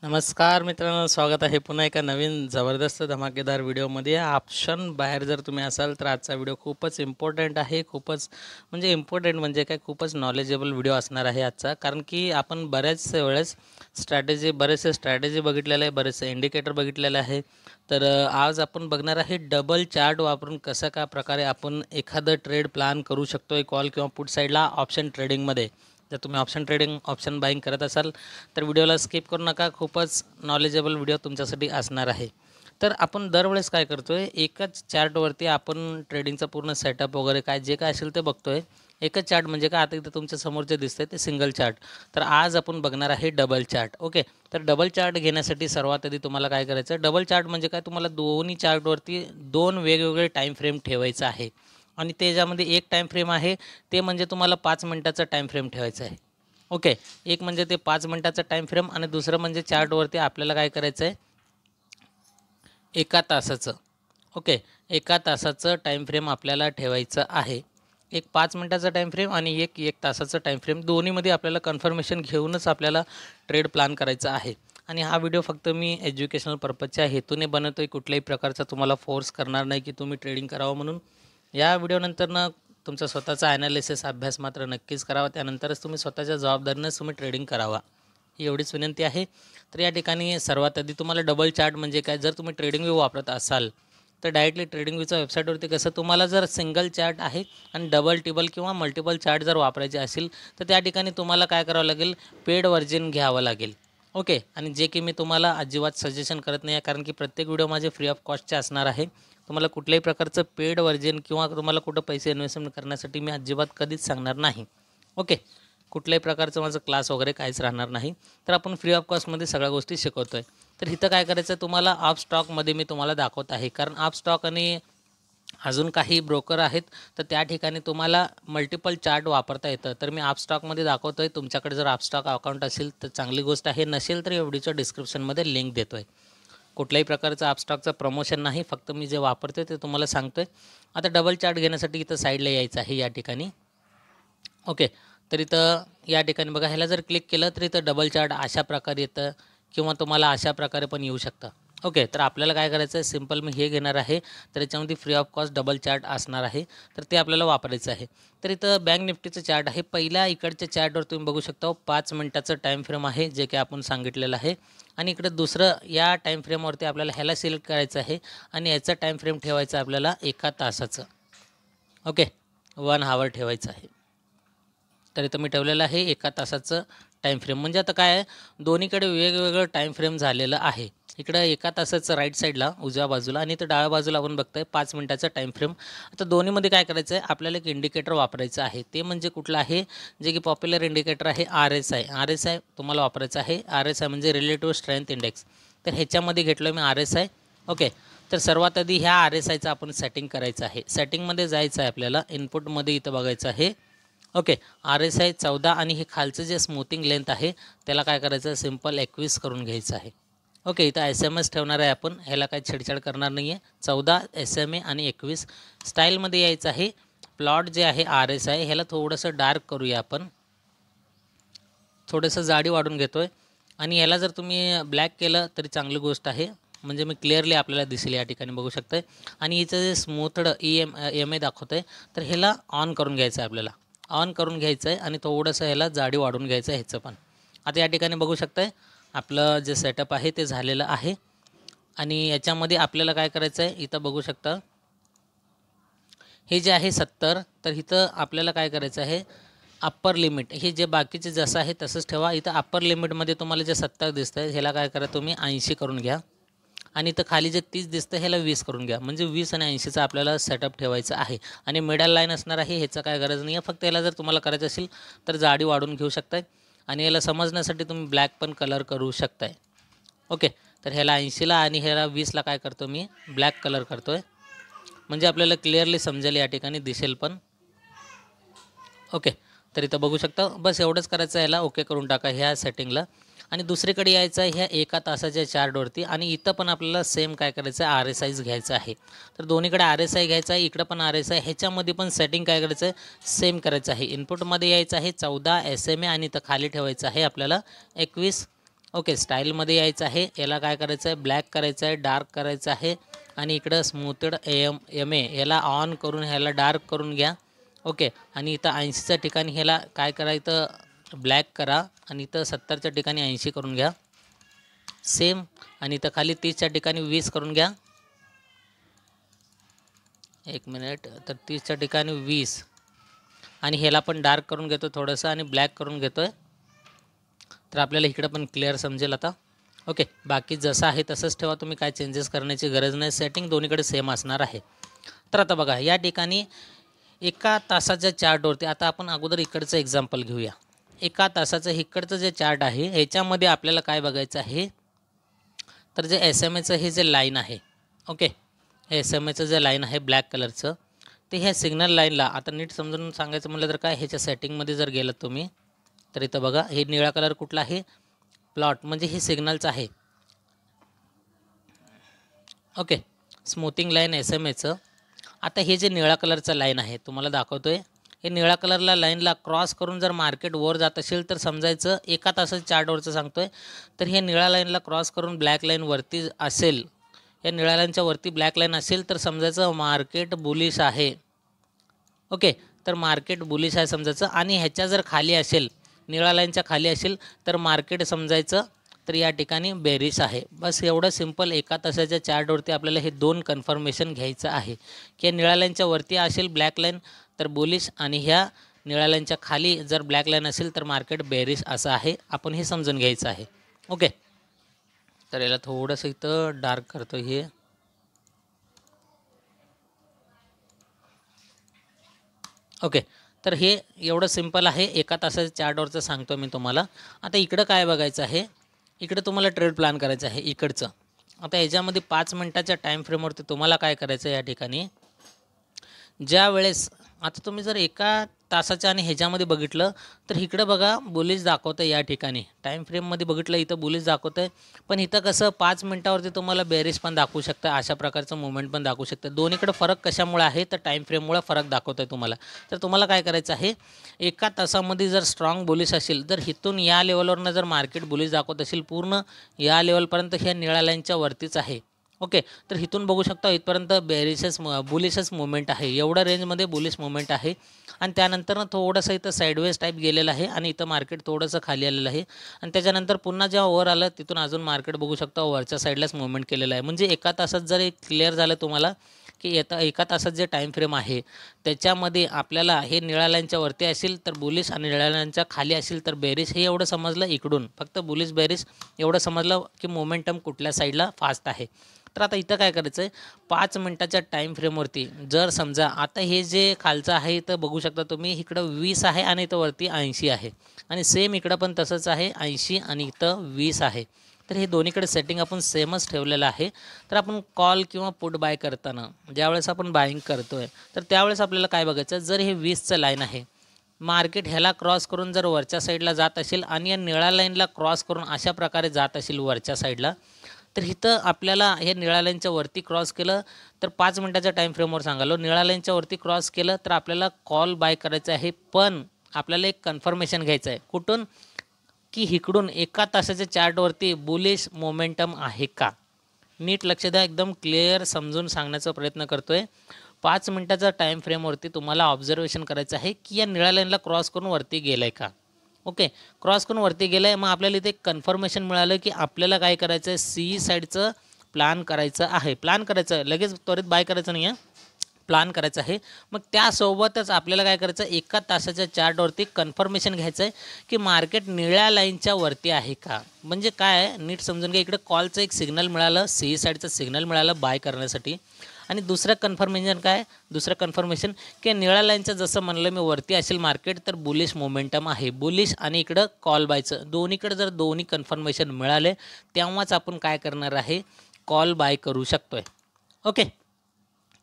नमस्कार मित्रांनो, स्वागत आहे पुन्हा एका नवीन जबरदस्त धमाकेदार व्हिडिओमध्ये. ऑप्शन बाहेर जर तुम्ही असाल तर आजचा व्हिडिओ खूपच इम्पॉर्टंट आहे. खूपच इम्पॉर्टंट म्हणजे काय, खूपच नॉलेजेबल व्हिडिओ असणार आहे आजचा. कारण की आपण बऱ्याच वेळेस बरेचसे स्ट्रॅटेजी बघितलेले आहे, बरेचसे इंडिकेटर बघितलेले आहे. तर आज आपण बघणार आहे डबल चार्ट वापरून कशा काय प्रकारे आपण एखादं ट्रेड प्लॅन करू शकतो आहे कॉल किंवा पुट साईडला ऑप्शन ट्रेडिंगमध्ये. जर तुम्ही ऑप्शन बाईंग करत असाल तर व्हिडिओला स्किप करू नका. खूपच नॉलेजेबल व्हिडिओ तुमच्यासाठी असणार आहे. तर आपण दरवेळेस काय करतो आहे, एकाच चार्टवरती आपण ट्रेडिंगचा पूर्ण सेटअप वगैरे काय जे काय असेल ते बघतो आहे. एकच चार्ट म्हणजे काय, आता इथं तुमच्या समोर जे दिसतंय ते सिंगल चार्ट. तर आज आपण बघणार आहे डबल चार्ट. ओके, तर डबल चार्ट घेण्यासाठी सर्वात आधी तुम्हाला काय करायचं आहे, डबल चार्ट म्हणजे काय, तुम्हाला दोन्ही चार्टवरती दोन वेगवेगळे टाईम फ्रेम ठेवायचं आहे. आणि त्याच्यामध्ये एक टाईम फ्रेम आहे ते म्हणजे तुम्हाला 5 मिनिटाचा टाईम फ्रेम ठेवायचा आहे. ओके, एक म्हणजे ते 5 मिनिटाचा टाईम फ्रेम आणि दुसरं म्हणजे चार्टवरती आपल्याला काय करायचं आहे, एका तासाचं. ओके, एका तासाचं टाईम फ्रेम आपल्याला ठेवायचं आहे. एक 5 मिनिटाचा टाईम फ्रेम आणि एक तासाचं टाईम फ्रेम, दोन्हीमध्ये आपल्याला कन्फर्मेशन घेऊनच आपल्याला ट्रेड प्लॅन करायचा आहे. आणि हा व्हिडिओ फक्त मी एज्युकेशनल पर्पजच्या हेतूने बनवतो आहे. कुठल्याही प्रकारचा तुम्हाला फोर्स करणार नाही की तुम्ही ट्रेडिंग करावं म्हणून. या व्हिडिओनंतरनं तुमचा स्वतःचा ॲनालिसिस अभ्यास मात्र नक्कीच करावा. त्यानंतरच तुम्ही स्वतःच्या जबाबदारीनेच तुम्ही ट्रेडिंग करावा, ही एवढीच विनंती आहे. तर या ठिकाणी सर्वात आधी तुम्हाला डबल चार्ट म्हणजे काय, जर तुम्ही ट्रेडिंग व्यू वापरत असाल तर डायरेक्टली ट्रेडिंग व्यूच्या वेबसाईटवरती कसं, तुम्हाला जर सिंगल चार्ट आहे आणि डबल टिबल किंवा मल्टिपल चार्ट जर वापरायचे असेल तर त्या ठिकाणी तुम्हाला काय करावं लागेल, पेड व्हर्जन घ्यावं लागेल. ओके, आणि जे की मी तुम्हाला अजिबात सजेशन करत नाही आहे, कारण की प्रत्येक व्हिडिओ माझे फ्री ऑफ कॉस्टचे असणार आहे. तुम्हाला कुठल्याही प्रकारचं पेड व्हर्जन किंवा तुम्हाला कुठं पैसे इन्व्हेस्टमेंट करण्यासाठी मी अजिबात कधीच सांगणार नाही. ओके, कुठल्याही प्रकारचं माझं क्लास वगैरे काहीच राहणार नाही. तर आपण फ्री ऑफ कॉस्टमध्ये सगळ्या गोष्टी शिकवतो आहे. तर इथं काय करायचं, तुम्हाला आप स्टॉकमध्ये मी तुम्हाला दाखवत आहे, कारण आप स्टॉक आणि अजून काही ब्रोकर आहेत तर त्या ठिकाणी तुम्हाला मल्टिपल चार्ट वापरता येतं. तर मी आप स्टॉकमध्ये दाखवतो आहे. तुमच्याकडे जर आप स्टॉक अकाउंट असेल तर चांगली गोष्ट आहे, नसेल तर एवढीचं डिस्क्रिप्शनमध्ये लिंक देतो आहे. कुठल्याही प्रकारचं आप स्टॉकचं प्रमोशन नाही, फक्त मी जे वापरतो ते तुम्हाला सांगतो आहे. आता डबल चार्ट घेण्यासाठी इथं साईडला यायचं आहे या ठिकाणी. ओके, तर इथं या ठिकाणी बघा, ह्याला जर क्लिक केलं तर इथं डबल चार्ट अशा प्रकारे येतं किंवा तुम्हाला अशा प्रकारे पण येऊ शकतं. ओके, तर आपल्याला काय करायचं आहे, सिम्पल मी हे घेणार आहे. तर याच्यामध्ये free of cost double chart असणार आहे, तर ते आपल्याला वापरायचं आहे. तर इथं बँक निफ्टीचं चार्ट आहे. पहिल्या इकडच्या चार्टवर तुम्ही बघू शकता 5 मिनिटाचं टाईम फ्रेम आहे, जे की आपण सांगितलेलं आहे. आणि इकडे दुसरं या टाईम फ्रेमवरती आपल्याला ह्याला सिलेक्ट करायचं आहे आणि याचा टाईम फ्रेम ठेवायचा आपल्याला एका तासाचं. ओके, 1 हावर ठेवायचं आहे. तर इथं मी ठेवलेलं आहे एका तासाचं टाईम फ्रेम. म्हणजे आता काय आहे, दोन्हीकडे वेगवेगळं टाईम फ्रेम झालेलं आहे. इकडं एका तासाचं राईट साईडला उजव्या बाजूला आणि इथं डाव्या बाजूला आपण बघतोय 5 मिनिटाचं टाईम फ्रेम. आता दोन्हीमध्ये काय करायचं आहे, आपल्याला एक इंडिकेटर वापरायचं आहे. ते म्हणजे कुठलं आहे, जे की पॉप्युलर इंडिकेटर आहे RSI. RSI तुम्हाला वापरायचं आहे. RSI म्हणजे रिलेटिव्ह स्ट्रेंथ इंडेक्स. तर ह्याच्यामध्ये घेतलं मी RSI. ओके, तर सर्वात आधी ह्या RSIचं आपण सेटिंग करायचं आहे. सेटिंगमध्ये जायचं आहे आपल्याला, इनपुटमध्ये इथं बघायचं आहे. ओके, RSI 14 आणि हे खालचं जे स्मूथिंग लेंथ आहे त्याला काय करायचं आहे, सिम्पल 21 करून घ्यायचं आहे. ओके, इथं SMS ठेवणार आहे आपण, ह्याला काही छेडछाड करणार नाही आहे. 14 SMA आणि 21 स्टाईलमध्ये यायचं आहे. प्लॉट जे आहे RSI ह्याला थोडंसं डार्क करूया आपण, थोडंसं जाडी वाढून घेतो आहे. आणि याला जर तुम्ही ब्लॅक केलं तरी चांगली गोष्ट आहे, म्हणजे मी क्लिअरली आपल्याला दिसेल या ठिकाणी बघू शकता. आणि हिचं जे स्मूथड EMA दाखवतं आहे, तर ह्याला ऑन करून घ्यायचं आहे आपल्याला. ऑन करून घ्यायचं आहे आणि थोडंसं ह्याला जाडी वाढून घ्यायचं आहे ह्याचं पण. आता या ठिकाणी बघू शकताय आपलं जे सेटअप आहे ते झालेलं आहे. आणि याच्यामध्ये आपल्याला काय करायचं आहे, इथं बघू शकता हे जे आहे 70, तर इथं आपल्याला काय करायचं आहे, अप्पर लिमिट हे जे बाकीचे जसं आहे तसंच ठेवा. इथं अप्पर लिमिटमध्ये तुम्हाला जे 70 दिसतं आहे ह्याला काय करा, तुम्ही 80 करून घ्या. आणि इथं खाली जे 30 दिसतं ह्याला 20 करून घ्या. म्हणजे 20 आणि 80चा आपल्याला सेटअप ठेवायचं आहे. आणि मिडल लाईन असणार आहे, ह्याचं काय गरज नाही आहे. फक्त याला जर तुम्हाला करायचं असेल तर जाडी वाढून घेऊ शकताय आणि याला समजण्यासाठी तुम्ही ब्लॅक पण कलर करू शकताय. ओके, तर ह्याला 80ला आणि ह्याला 20ला काय करतो मी, ब्लॅक कलर करतो आहे, म्हणजे आपल्याला क्लिअरली समजेल, या ठिकाणी दिसेल पण. ओके, तर इथं बघू शकता, बस एवढंच करायचं आहे. याला ओके करून टाका ह्या सेटिंगला. आणि दुसरीकडे यायचं आहे ह्या एका तासाच्या चार्टवरती आणि इथं पण आपल्याला सेम काय करायचं आहे, RSIच घ्यायचं आहे. तर दोन्हीकडे RSI घ्यायचं आहे, इकडं पण RSI. ह्याच्यामध्ये पण सेटिंग काय करायचं आहे, सेम करायचं आहे. इनपुटमध्ये यायचं आहे 14 SMA आणि इथं खाली ठेवायचं आहे आपल्याला 21 ओके, स्टाईलमध्ये यायचं आहे. याला काय करायचं आहे, ब्लॅक करायचं आहे, डार्क करायचं आहे आणि इकडं स्मूथड एम ए याला ऑन करून ह्याला डार्क करून घ्या. ओके, आणि इथं 80च्या ठिकाणी ह्याला काय करायचं, ब्लॅक करा आणि इथं 70च्या ठिकाणी 80 करून घ्या सेम. आणि इथं खाली 30च्या ठिकाणी 20 करून घ्या. एक मिनिट, तर 30च्या ठिकाणी 20 आणि ह्याला पण डार्क करून घेतो थोडंसं आणि ब्लॅक करून घेतो आहे. तर आपल्याला इकडं पण क्लिअर समजेल आता. ओके, बाकी जसं आहे तसंच ठेवा तुम्ही, काय चेंजेस करण्याची गरज नाही. सेटिंग दोन्हीकडे सेम असणार आहे. तर आता बघा या ठिकाणी एका तासाच्या चार्टवरती आता आपण अगोदर इकडचं एक्झाम्पल घेऊया. एका तासाचं इकडचं जे चार्ट आहे ह्याच्यामध्ये आपल्याला काय बघायचं आहे, तर जे SMA हे जे लाईन आहे, ओके, हे SMA जे लाईन आहे ब्लॅक कलरचं, ते ह्या सिग्नल लाईनला आता नीट समजून सांगायचं म्हटलं तर काय, ह्याच्या सेटिंगमध्ये जर गेलं तुम्ही तर इथं बघा हे निळा कलर कुठला आहे, प्लॉट, म्हणजे हे सिग्नलचं आहे. ओके, स्मूथिंग लाईन SMAचं. आता हे जे निळा कलरचं लाईन आहे तुम्हाला दाखवतो आहे, हे निळा कलरला लाईनला क्रॉस करून जर मार्केट वर जात असेल तर समजायचं एका तासाच्या चार्टवरचं सांगतो आहे, तर हे निळ्या लाईनला क्रॉस करून ब्लॅक लाईन वरती असेल, या निळ्या लाईनच्या वरती ब्लॅक लाईन असेल तर समजायचं मार्केट बुलिश आहे. ओके, तर मार्केट बुलिश आहे समजायचं. आणि ह्याच्या जर खाली असेल, निळ्या लाईनच्या खाली असेल तर मार्केट समजायचं तर या ठिकाणी बेरिश आहे. बस एवढं सिंपल. एका तासाच्या चार्टवरती आपल्याला हे दोन कन्फर्मेशन घ्यायचं आहे की निळ्या लाईनच्या वरती असेल ब्लॅक लाईन तर बुलिश, आणि ह्या निळ्या लाईनच्या खाली जर ब्लॅक लाईन असेल तर मार्केट बेरिश असं आहे. आपण हे समजून घ्यायचं आहे. ओके, तर याला थोडंसं इथं डार्क करतो हे. ओके, तर हे एवढं सिंपल आहे. एका तासाच्या चार्टवरचं सांगतो मी तुम्हाला. आता इकडं काय बघायचं आहे, इकडं तुम्हाला ट्रेड प्लॅन करायचं आहे इकडचं. आता याच्यामध्ये 5 मिनटाच्या टाईम फ्रेमवरती तुम्हाला काय करायचं आहे, या ठिकाणी ज्या वेळेस आता तुम्ही जर एका तासाच्या आणि ह्याच्यामध्ये बघितलं तर इकडं बघा बुलिश दाखवतं आहे, या ठिकाणी टाईम फ्रेममध्ये बघितलं इथं बुलिश दाखवतं आहे, पण इथं कसं 5 मिनटावरती तुम्हाला बेरिश पण दाखवू शकतं, अशा प्रकारचं मुवमेंट पण दाखवू शकतं. दोन्हीकडे फरक कशामुळे आहे, तर टाईम फ्रेममुळे फरक दाखवतं आहे तुम्हाला. तर तुम्हाला काय करायचं आहे, एका तासामध्ये जर स्ट्रॉंग बुलिश असेल तर इथून या लेवलवरनं जर मार्केट बुलिश दाखवत असेल पूर्ण या लेवलपर्यंत ह्या निळ्या लाईनच्या वरतीच आहे. ओके, तर इथून बघू शकता इथपर्यंत बुलिशच मुवमेंट आहे, एवढ्या रेंजमध्ये बुलिश मुवमेंट आहे. आणि त्यानंतर थोडंसं इथं साईडवेज टाईप गेलेलं आहे आणि इथं मार्केट थोडंसं खाली आलेलं आहे. आणि त्याच्यानंतर पुन्हा जेव्हा वर आलं तिथून अजून मार्केट बघू शकता वरच्या साईडलाच मुवमेंट केलेलं आहे. म्हणजे एका तासात जर एक क्लिअर झालं तुम्हाला की एका तासात जे टाईम फ्रेम आहे त्याच्यामध्ये आपल्याला हे निळ्या लाईनच्या वरती असेल तर बुलिश आणि निळ्या लाईनच्या खाली असेल तर बेरिश, हे एवढं समजलं. इकडून फक्त बुलिश बेरिश एवढं समजलं की मोमेंटम कुठल्या साईडला फास्ट आहे. तर आता इथं काय करायचं आहे, 5 मिनटाच्या टाईम फ्रेमवरती जर समजा आता हे जे खालचं आहे इथं बघू शकता तुम्ही, इकडं 20 आहे आणि इथं वरती 80 आहे आणि सेम इकडं पण तसंच आहे, 80 आणि इथं 20 आहे. तर हे दोन्हीकडे सेटिंग आपण सेमच ठेवलेलं आहे. तर आपण कॉल किंवा पुट बाय करताना ज्यावेळेस आपण बाईंग करतो आहे तर त्यावेळेस आपल्याला काय बघायचं, जर हे 20चं लाईन आहे, मार्केट ह्याला क्रॉस करून जर वरच्या साईडला जात असेल आणि या निळ्या लाईनला क्रॉस करून अशा प्रकारे जात असेल वरच्या साईडला, तर इथं आपल्याला हे निळ्या लाईनच्या वरती क्रॉस केलं तर 5 मिनटाच्या टाईम फ्रेमवर सांगालो, निळ्या लाईनच्या वरती क्रॉस केलं तर आपल्याला कॉल बाय करायचं आहे. पण आपल्याला एक कन्फर्मेशन घ्यायचं आहे कुठून, की इकडून एका तासाच्या चार्टवरती बुलिश मोमेंटम आहे का. नीट लक्ष द्या, एकदम क्लिअर समजून सांगण्याचा प्रयत्न करतो आहे. 5 मिनटाचा टाईम फ्रेमवरती तुम्हाला ऑब्झर्वेशन करायचं आहे की या निळ्या लाईनला क्रॉस करून वरती गेलं आहे का. ओके, क्रॉस करून वरती गेलं आहे, मग आपल्याला इथे कन्फर्मेशन मिळालं की आपल्याला काय करायचं आहे, सी साईडचं प्लॅन करायचं आहे. प्लॅन करायचं आहे, लगेच त्वरित बाय करायचं नाही आहे, प्लॅन करायचं आहे. मग त्यासोबतच आपल्याला काय करायचं, एका तासाच्या चार्टवरती कन्फर्मेशन घ्यायचं आहे की मार्केट निळ्या लाईनच्या वरती आहे का. म्हणजे काय आहे नीट समजून घ्या, इकडे कॉलचं एक सिग्नल मिळालं, सी साईडचं सिग्नल मिळालं बाय करण्यासाठी. आणि दुसरं कन्फर्मेशन काय, दुसरं कन्फर्मेशन की निळ्या लाईनचं जसं म्हणलं मी वरती असेल मार्केट तर बुलिश मोमेंटम आहे, बुलिश, आणि इकडं कॉल बायचं दोन्हीकडे जर दोन्ही कन्फर्मेशन मिळाले तेव्हाच आपण काय करणार आहे, कॉल बाय करू शकतो आहे. ओके,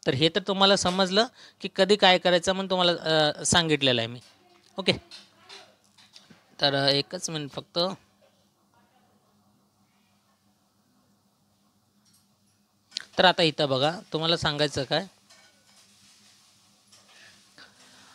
तर हे तर तुम्हाला समजलं की कधी काय करायचं म्हणून तुम्हाला सांगितलेलं आहे मी. ओके, तर एकच मिनिट फक्त. तर आता इथं बघा तुम्हाला सांगायचं काय,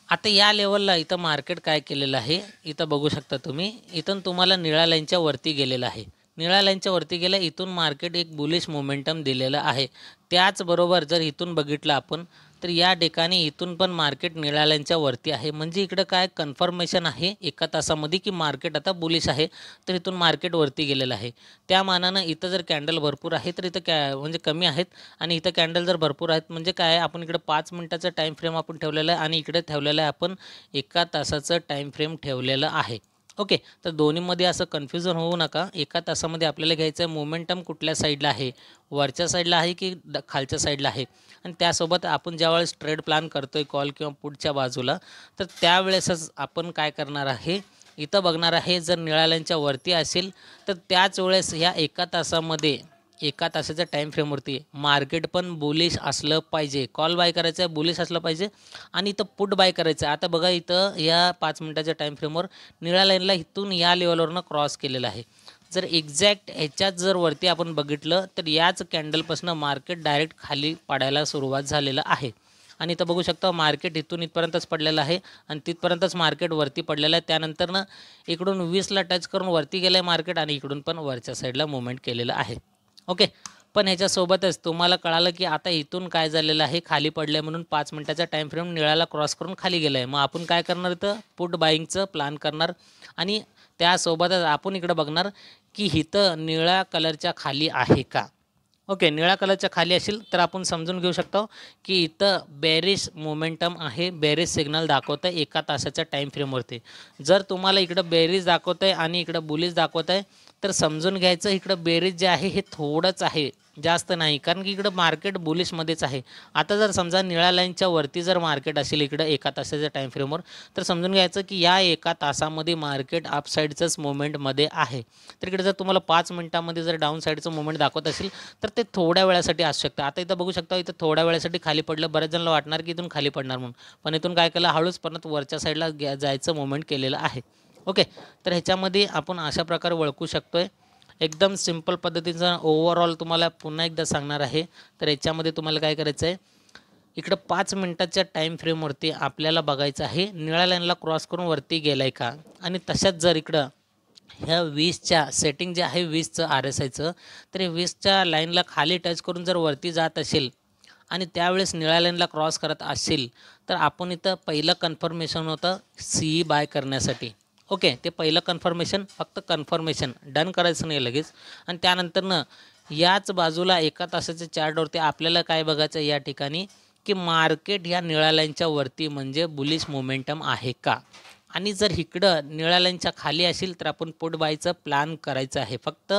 आता या लेवलला इथं मार्केट काय केलेलं आहे, इथं बघू शकता तुम्ही, इथून तुम्हाला निळ्या लाईनच्या वरती गेलेलं आहे. निळ्या लाईनच्या वरती गेलं, इथून मार्केट एक बुलिश मोमेंटम दिलेलं आहे. त्याचबरोबर जर इथून बघितलं आपण तर या ठिकाणी इथून पण मार्केट निळ्या लाईनच्या वरती आहे. म्हणजे इकडं काय कन्फर्मेशन आहे एका तासामध्ये की मार्केट आता बुलिश आहे. तर इथून मार्केट वरती गेलेलं आहे. त्या मानानं इथं जर कॅन्डल भरपूर आहे तर इथं म्हणजे कमी आहेत आणि इथं कॅन्डल जर भरपूर आहेत म्हणजे काय आपण इकडं 5 मिनिटाचा टाईम फ्रेम आपण ठेवलेला आहे आणि इकडे ठेवलेलं आहे आपण एका तासाचं टाईम फ्रेम ठेवलेलं आहे. ओके, तर दोन्हीमध्ये असं कन्फ्युजन होऊ नका. एका तासामध्ये आपल्याला घ्यायचं आहे मोमेंटम कुठल्या साईडला आहे, वरच्या साईडला आहे की खालच्या साईडला आहे. आणि त्यासोबत आपण ज्यावेळेस ट्रेड प्लॅन करतो आहे कॉल किंवा पुटच्या बाजूला, तर त्यावेळेसच आपण काय करणार आहे, इथं बघणार आहे जर निळ्या लाईनच्या वरती असेल तर त्याच वेळेस ह्या एका तासामध्ये एका तासाच्या टाईम फ्रेमवरती मार्केट पण बुलिश असलं पाहिजे. कॉल बाय करायचं आहे, बुलिश असलं पाहिजे आणि इथं पुट बाय करायचं आहे. आता बघा इथं या 5 मिनिटाच्या टाईम फ्रेमवर निळ्या लाईनला इथून या लेवलवरनं क्रॉस केलेलं आहे. जर एक्झॅक्ट ह्याच्यात जर वरती आपण बघितलं तर याच कॅन्डलपासून मार्केट डायरेक्ट खाली पडायला सुरुवात झालेलं आहे. आणि इथं बघू शकता मार्केट इथून इथपर्यंतच पडलेलं आहे आणि तिथपर्यंतच मार्केट वरती पडलेलं आहे. त्यानंतरनं इकडून 20ला टच करून वरती गेलं आहे मार्केट आणि इकडून पण वरच्या साईडला मूव्हमेंट केलेलं आहे. ओके, पण ह्याच्यासोबतच तुम्हाला कळालं की आता इथून काय झालेलं आहे, खाली पडलं आहे म्हणून 5 मिनिटाचा टाईम फ्रेम निळ्याला क्रॉस करून खाली गेलं आहे. मग आपण काय करणार इथं पुट बाईंगचं प्लॅन करणार आणि त्यासोबतच आपण इकडं बघणार की इथं निळ्या कलरच्या खाली आहे का. ओके, निळ्या कलरच्या खाली असेल तर आपण समजून घेऊ शकतो की इथं बेरिश मोमेंटम आहे, बेरिश सिग्नल दाखवतं आहे एका तासाच्या टाईम फ्रेमवरती. जर तुम्हाला इकडं बेरिश दाखवतं आहे आणि इकडं बुलिश दाखवत आहे तर समजून घ्यायचं इकडं बेरिश जे आहे हे थोडंच आहे, जास्त नाही, कारण की इकडं मार्केट बुलिशमध्येच आहे. आता जर समजा निळ्या लाईनच्या वरती जर मार्केट असेल इकडं एका तासाच्या टाईम फ्रेमवर तर समजून घ्यायचं की या एका तासामध्ये मार्केट अप साईडचंच मुवमेंटमध्ये आहे. तर इकडे जर तुम्हाला 5 मिनिटामध्ये जर डाऊन साईडचं मुवमेंट दाखवत असेल तर ते थोड्या वेळासाठी असू शकतं. आता इथं बघू शकता इथं थोड्या वेळासाठी खाली पडलं, बऱ्याच जणांना वाटणार की इथून खाली पडणार म्हणून, पण इथून काय केलं हळूच परत वरच्या साईडला जायचं मुवमेंट केलेलं आहे. ओके, तर ह्याच्यामध्ये आपण अशा प्रकारे ओळखू शकतोय. एकदम सिंपल पद्धतीचं ओव्हरऑल तुम्हाला पुन्हा एकदा सांगणार आहे. तर याच्यामध्ये तुम्हाला काय करायचं आहे, इकडं 5 मिनिटाच्या टाईम फ्रेमवरती आपल्याला बघायचं आहे निळ्या लाईनला क्रॉस करून वरती गेला आहे का. आणि तशाच जर इकडं ह्या 20च्या सेटिंग जे आहे 20चं RSIचं, तर हे 20च्या लाईनला खाली टच करून जर वरती जात असेल आणि त्यावेळेस निळ्या लाईनला क्रॉस करत असेल तर आपण इथं पहिलं कन्फर्मेशन होतं CE बाय करण्यासाठी. ओके, ते पहिलं कन्फर्मेशन, फक्त कन्फर्मेशन, डन करायचं नाही लगेच. आणि त्यानंतरनं याच बाजूला एका तासाच्या चार्टवरती आपल्याला काय बघायचं या ठिकाणी की मार्केट ह्या निळ्या लाईनच्या वरती म्हणजे बुलिश मोमेंटम आहे का. आणि जर इकडं निळ्या लाईनच्या खाली असेल तर आपण पुट बायचं प्लॅन करायचं आहे, फक्त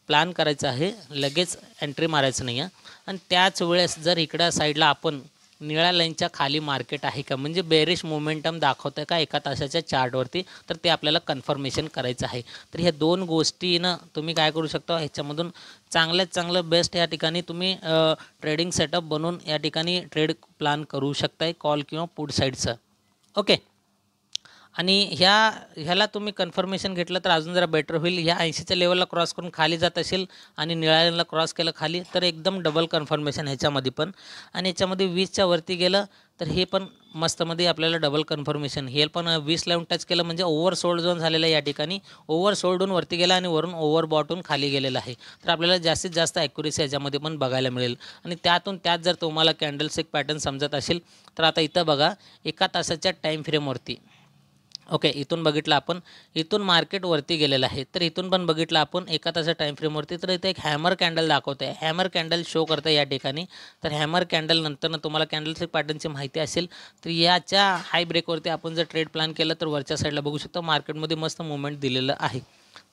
प्लॅन करायचं आहे, लगेच एंट्री मारायचं नाही आहे. आणि त्याच वेळेस जर इकडं साईडला आपण निळ्या लाईनच्या खाली मार्केट आहे का म्हणजे बेरिश मोमेंटम दाखवतं का एका तासाच्या चार्टवरती, तर ते आपल्याला कन्फर्मेशन करायचं आहे. तर ह्या दोन गोष्टीनं तुम्ही काय करू शकता, ह्याच्यामधून चांगल्यात चांगलं बेस्ट या ठिकाणी तुम्ही ट्रेडिंग सेटअप बनवून या ठिकाणी ट्रेड प्लॅन करू शकताय कॉल किंवा पुट साईडचं. ओके, आणि ह्याला तुम्ही कन्फर्मेशन घेतलं तर अजून जरा बेटर होईल. ह्या 80च्या लेवलला क्रॉस करून खाली जात असेल आणि निळ्या लाईनला क्रॉस केलं खाली तर एकदम डबल कन्फर्मेशन ह्याच्यामध्ये पण. आणि ह्याच्यामध्ये 20च्या वरती गेलं तर हे पण मस्तमध्ये आपल्याला डबल कन्फर्मेशन. हे पण 20 लावून टच केलं म्हणजे ओव्हर सोल्ड झोन झालेला आहे, या ठिकाणी ओव्हर सोल्डून वरती गेला आणि वरून ओव्हर बॉटून खाली गेलेला आहे. तर आपल्याला जास्तीत जास्त ॲक्युरेसी ह्याच्यामध्ये पण बघायला मिळेल. आणि त्यात जर तुम्हाला कॅन्डलस्टिक पॅटर्न समजत असेल तर आता इथं बघा एका तासाच्या टाईम फ्रेमवरती. ओके, इथून बघितलं आपण, इथून मार्केट वरती गेलेलं आहे. तर इथून पण बघितलं आपण एका तासाच्या टाईम फ्रेमवरती, तर इथे एक हॅमर कॅन्डल दाखवतं आहे, हॅमर कॅन्डल शो करतं या ठिकाणी. तर हॅमर कॅन्डल नंतरनं तुम्हाला कॅन्डलस्टिक पॅटर्नची माहिती असेल तर याच्या हाय ब्रेकवरती आपण जर ट्रेड प्लॅन केलं तर वरच्या साईडला बघू शकतो मार्केटमध्ये मस्त मुवमेंट दिलेलं आहे.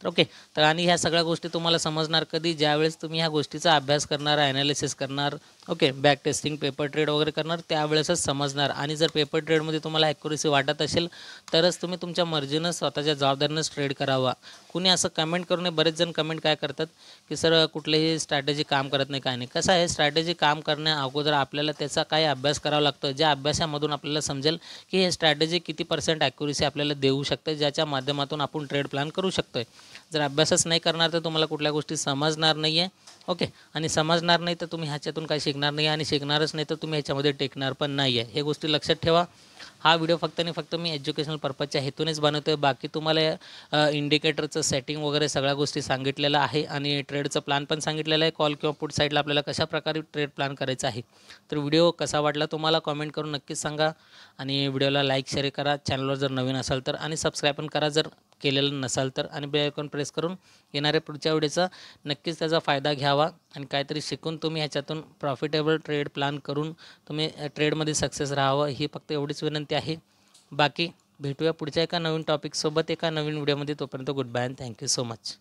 तर ओके, तर आणि ह्या सगळ्या गोष्टी तुम्हाला समजणार कधी, ज्यावेळेस तुम्ही ह्या गोष्टीचा अभ्यास करणार, ॲनालिसिस करणार, okay, back testing, paper trade वगैरे करणार, त्यावेळेसच समजणार. आणि जर पेपर ट्रेडमध्ये तुम्हाला ॲक्युरेसी वाटत असेल तरच तुम्ही तुमच्या मर्जीनं स्वतःच्या जबाबदारीनंच ट्रेड करावा. कुणी असं कमेंट करू नये. बरेच जण कमेंट काय करतात की सर कुठलीही स्ट्रॅटेजी काम करत नाही, काय नाही. कसं आहे, स्ट्रॅटेजी काम करण्या अगोदर आपल्याला त्याचा काही अभ्यास करावा लागतो. ज्या अभ्यासामधून आपल्याला समजेल की हे स्ट्रॅटेजी किती % ॲक्युरेसी आपल्याला देऊ शकते, ज्याच्या माध्यमातून आपण ट्रेड प्लॅन करू शकतो आहे. जर अभ्यासच नाही करणार तर तुम्हाला कुठल्या गोष्टी समजणार नाही आहे. ओके, आणि समजणार नाही तर तुम्ही ह्याच्यातून काही शिकणार नाही आणि शिकणारच नाही तर तुम्ही ह्याच्यामध्ये टेकणार पण नाही आहे. हे गोष्टी लक्षात ठेवा. हा व्हिडिओ फक्त आणि फक्त मी एज्युकेशनल पर्पजच्या हेतूनेच बनवतो आहे. बाकी तुम्हाला इंडिकेटरचं सेटिंग वगैरे सगळ्या गोष्टी सांगितलेल्या आहे आणि ट्रेडचं प्लॅन पण सांगितलेलं आहे. कॉल किंवा पुट साईडला आपल्याला कशाप्रकारे ट्रेड प्लॅन करायचा आहे. तर व्हिडिओ कसा वाटला तुम्हाला कमेंट करून नक्कीच सांगा आणि व्हिडिओला लाईक शेअर करा. चॅनलवर जर नवीन असाल तर आणि सबस्क्राईब पण करा जर केलेलं नसाल तर, आणि बेल आयकॉन प्रेस करून येणाऱ्या पुढच्या व्हिडिओचा नक्कीच त्याचा फायदा घ्यावा आणि काहीतरी शिकून तुम्ही ह्याच्यातून प्रॉफिटेबल ट्रेड प्लॅन करून तुम्ही ट्रेडमध्ये सक्सेस राहावं ही फक्त एवढीच विनंती आहे. बाकी भेटूया पुढच्या एका नवीन टॉपिकसोबत एका नवीन व्हिडिओमध्ये. तोपर्यंत good bye and thank you so much.